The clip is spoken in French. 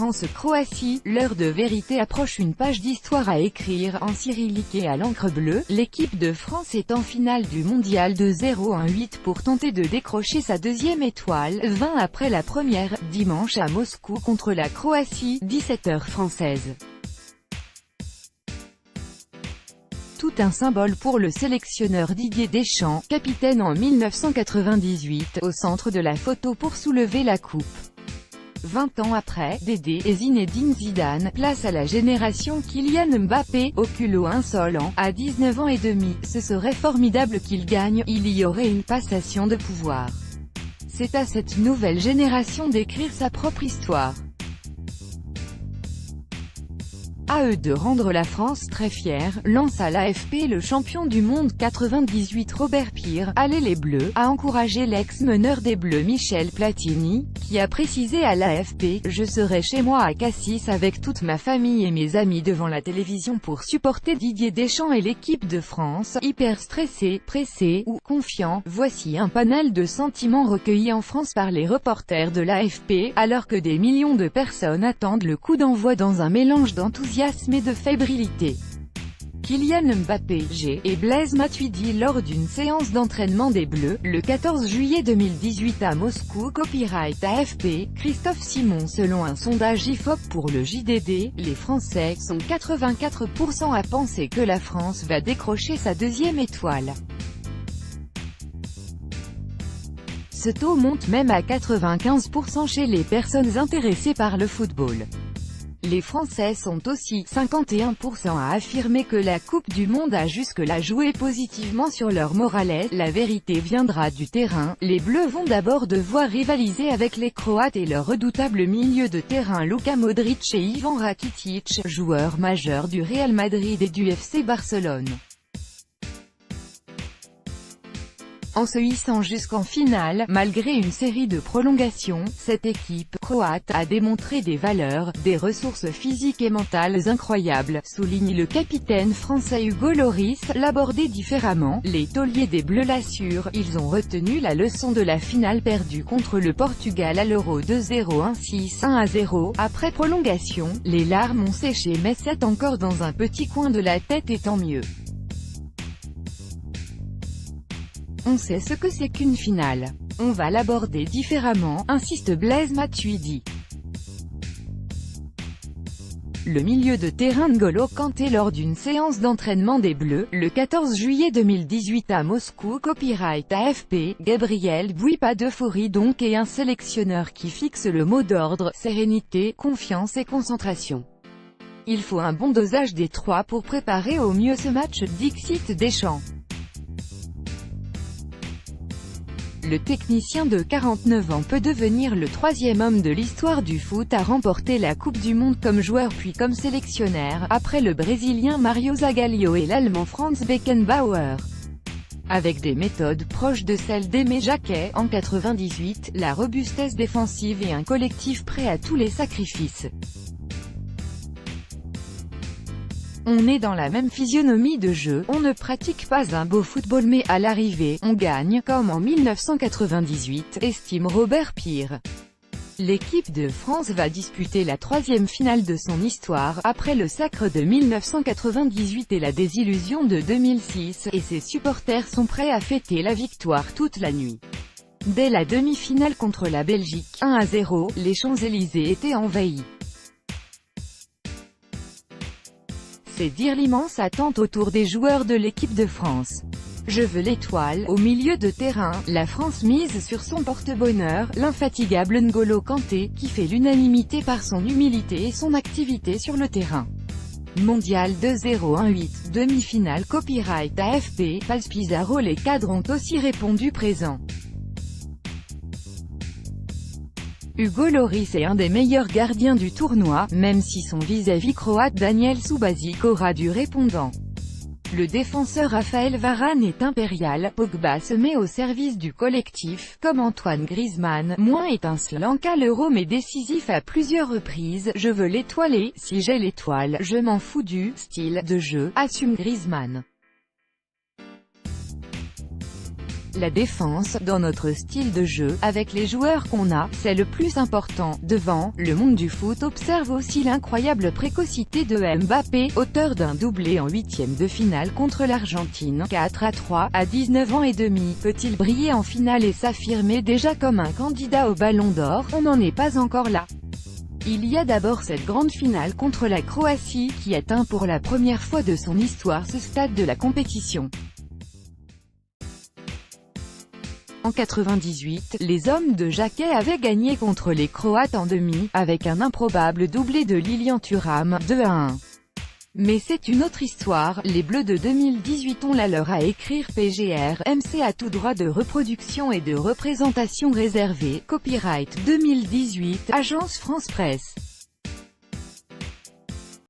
France-Croatie, l'heure de vérité approche, une page d'histoire à écrire en cyrillique et à l'encre bleue. L'équipe de France est en finale du mondial 2018 pour tenter de décrocher sa deuxième étoile, 20 après la première, dimanche à Moscou contre la Croatie, 17h française. Tout un symbole pour le sélectionneur Didier Deschamps, capitaine en 1998, au centre de la photo pour soulever la coupe. 20 ans après, Dédé et Zinedine Zidane, place à la génération Kylian Mbappé, au culot insolent, à 19 ans et demi, ce serait formidable qu'il gagne, il y aurait une passation de pouvoir. C'est à cette nouvelle génération d'écrire sa propre histoire. À eux de rendre la France très fière, lance à l'AFP le champion du monde 98 Robert Pires. Allez les Bleus, a encouragé l'ex-meneur des Bleus Michel Platini, qui a précisé à l'AFP « Je serai chez moi à Cassis avec toute ma famille et mes amis devant la télévision pour supporter Didier Deschamps et l'équipe de France, hyper stressé, pressé ou confiant ». Voici un panel de sentiments recueillis en France par les reporters de l'AFP, alors que des millions de personnes attendent le coup d'envoi dans un mélange d'enthousiasme et de fébrilité. Kylian Mbappé, et Blaise Matuidi lors d'une séance d'entraînement des Bleus, le 14 juillet 2018 à Moscou. Copyright AFP, Christophe Simon. Selon un sondage IFOP pour le JDD, les Français sont 84% à penser que la France va décrocher sa deuxième étoile. Ce taux monte même à 95% chez les personnes intéressées par le football. Les Français sont aussi 51% à affirmer que la Coupe du Monde a jusque-là joué positivement sur leur moral. La vérité viendra du terrain. Les Bleus vont d'abord devoir rivaliser avec les Croates et leur redoutable milieu de terrain Luka Modric et Ivan Rakitic, joueurs majeurs du Real Madrid et du FC Barcelone. En se hissant jusqu'en finale, malgré une série de prolongations, cette équipe croate a démontré des valeurs, des ressources physiques et mentales incroyables, souligne le capitaine français Hugo Lloris. L'aborder différemment, les tauliers des Bleus l'assurent, ils ont retenu la leçon de la finale perdue contre le Portugal à l'Euro 2-0 1-6-1-0. Après prolongation, les larmes ont séché, mais c'est encore dans un petit coin de la tête, et tant mieux. On sait ce que c'est qu'une finale. On va l'aborder différemment, insiste Blaise Matuidi. Le milieu de terrain N'Golo Kanté lors d'une séance d'entraînement des Bleus, le 14 juillet 2018 à Moscou. Copyright AFP, Gabriel Bouy. Pas d'euphorie donc, et un sélectionneur qui fixe le mot d'ordre, sérénité, confiance et concentration. Il faut un bon dosage des trois pour préparer au mieux ce match, dixit Deschamps. Le technicien de 49 ans peut devenir le troisième homme de l'histoire du foot à remporter la Coupe du Monde comme joueur puis comme sélectionneur, après le Brésilien Mario Zagallo et l'Allemand Franz Beckenbauer. Avec des méthodes proches de celles d'Aimé Jacquet, en 98, la robustesse défensive et un collectif prêt à tous les sacrifices. On est dans la même physionomie de jeu, on ne pratique pas un beau football mais à l'arrivée, on gagne, comme en 1998, estime Robert Pires. L'équipe de France va disputer la troisième finale de son histoire, après le sacre de 1998 et la désillusion de 2006, et ses supporters sont prêts à fêter la victoire toute la nuit. Dès la demi-finale contre la Belgique, 1-0, les Champs-Élysées étaient envahis. C'est dire l'immense attente autour des joueurs de l'équipe de France. Je veux l'étoile. Au milieu de terrain, la France mise sur son porte-bonheur, l'infatigable N'Golo Kanté, qui fait l'unanimité par son humilité et son activité sur le terrain. Mondial 2-0-1-8, demi-finale. Copyright AFP, Pals Pizarro. Les cadres ont aussi répondu présent. Hugo Lloris est un des meilleurs gardiens du tournoi, même si son vis-à-vis croate Daniel Subasic aura du répondant. Le défenseur Raphaël Varane est impérial, Pogba se met au service du collectif, comme Antoine Griezmann, moins étincelant qu'à l'Euro mais décisif à plusieurs reprises. Je veux l'étoile et, si j'ai l'étoile, je m'en fous du style de jeu, assume Griezmann. La défense, dans notre style de jeu, avec les joueurs qu'on a, c'est le plus important. Devant, le monde du foot observe aussi l'incroyable précocité de Mbappé, auteur d'un doublé en huitième de finale contre l'Argentine, 4-3, à 19 ans et demi. Peut-il briller en finale et s'affirmer déjà comme un candidat au Ballon d'Or? On n'en est pas encore là. Il y a d'abord cette grande finale contre la Croatie, qui atteint pour la première fois de son histoire ce stade de la compétition. En 98, les hommes de Jacquet avaient gagné contre les Croates en demi, avec un improbable doublé de Lilian Thuram, 2-1. Mais c'est une autre histoire, les Bleus de 2018 ont la leur à écrire. PGR, MC à tout droit de reproduction et de représentation réservé, copyright 2018, Agence France Presse.